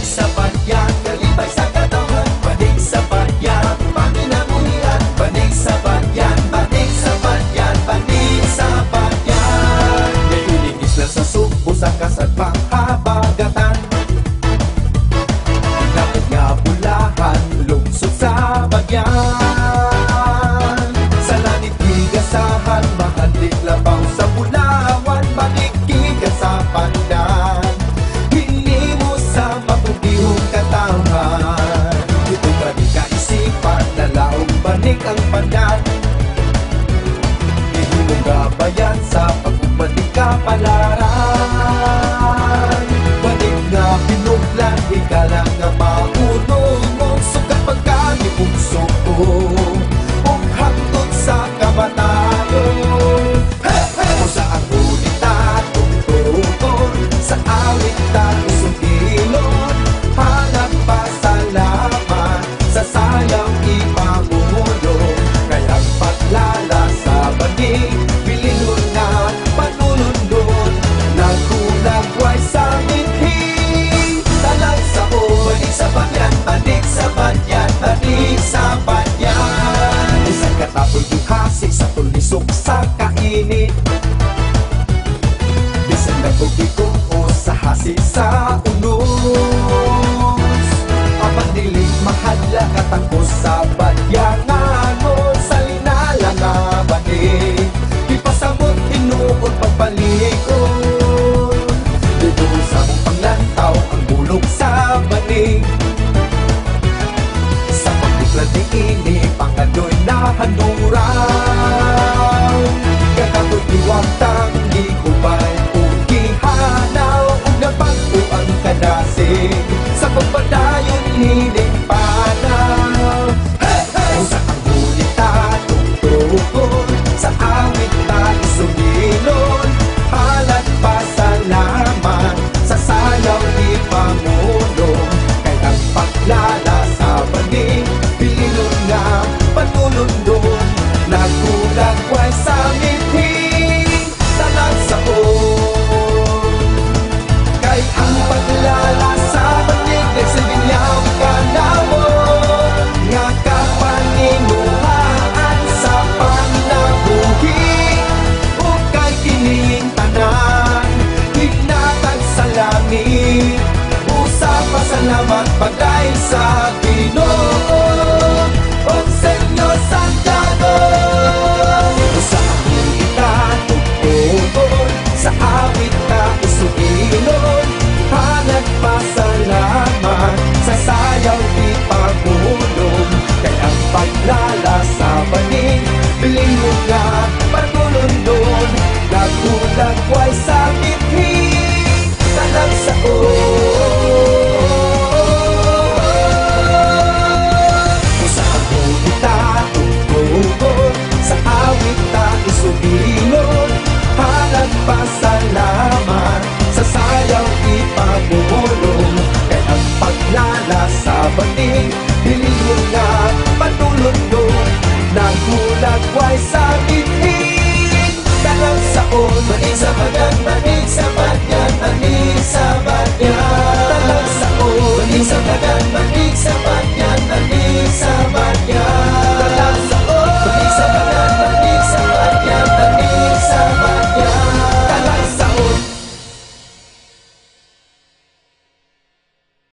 sa padyan, kalipay sa katawan. Banig sa padyan, panginabuhian. Banig sa padyan, banig sa padyan, banig sa padyan. Ngayong isla sa Subo, sa Kasadpang habagatan. Dapat nga bulahan, lungsod sa bagyan. Sa langit higasahan, mahandik labaw sa Bulawan. Manikika sa pandan, hindi mo sa mapugihong katawan. Ito ba di kaisipan, nalaong banik ang pandan. Hindi mo gabayan sa pagbumanik ka palaran. Banik nga pinuglan, ikalang nga maunong mong sukat pagkani puso ko. Kung hangtod sa kamatayon, kung saan huli tatutulog, sa awit tayo sumilon. Hanap pa salamat, sa sayang ipamulong. Kaya paglala sa banig, bililon na panulundon. Nagkulagway sa mithi, talag sa banig sa bagyan, banig sa bagyan, banig sa bagyan. Isang katapoy duhasi sa tulisok sa kainit. Bisan nagpupiko o sa hasi sa unos. Apandilig mahadla katangos sa badyanganon. Sa linala nga banig, ipasamot tinuod pagpalikon. Dito sa mong panglantaw ang bulog sa banig. Sa pagdiklan ni ini, pangadoy na handuraw. Kakato'y iwagtang di kubay o gihanaw. Ug nabagpo ang kadasig, sa pagpadayon hiling panaw. Kung sa ang huli tatugtugon, sa awit tayo sumilon. Halat pa salamat, sa sayaw ipamulong. Kaya ang paglala sa banig, bililon nga patulundon. Nagkulagway sa mithi, talag sa kay ang paglala sa banig, nagsalinyaw ka na mo. Nga kapaninguhaan sa pangnabuhi, o kay kining tanan, hinatag sa langit. Usap pasalamat pagday sa Ginoo, o Senyor Santiago. Sa aming itatugtugon, sa awit na isugilon. Hanag pasalamat, sa sayaw ipagulong. Kaya ang paglala sa banig, bilin mo nga pagulundon. Nagkulagway sa mithi, talag sa sa huli tatugtugon, sa awit na isugilon. Hanag pasalamat, sa sayaw ipagulong. Kaya ang paglala sa banig, bilin mo nga patulundon. Nagkulagway sa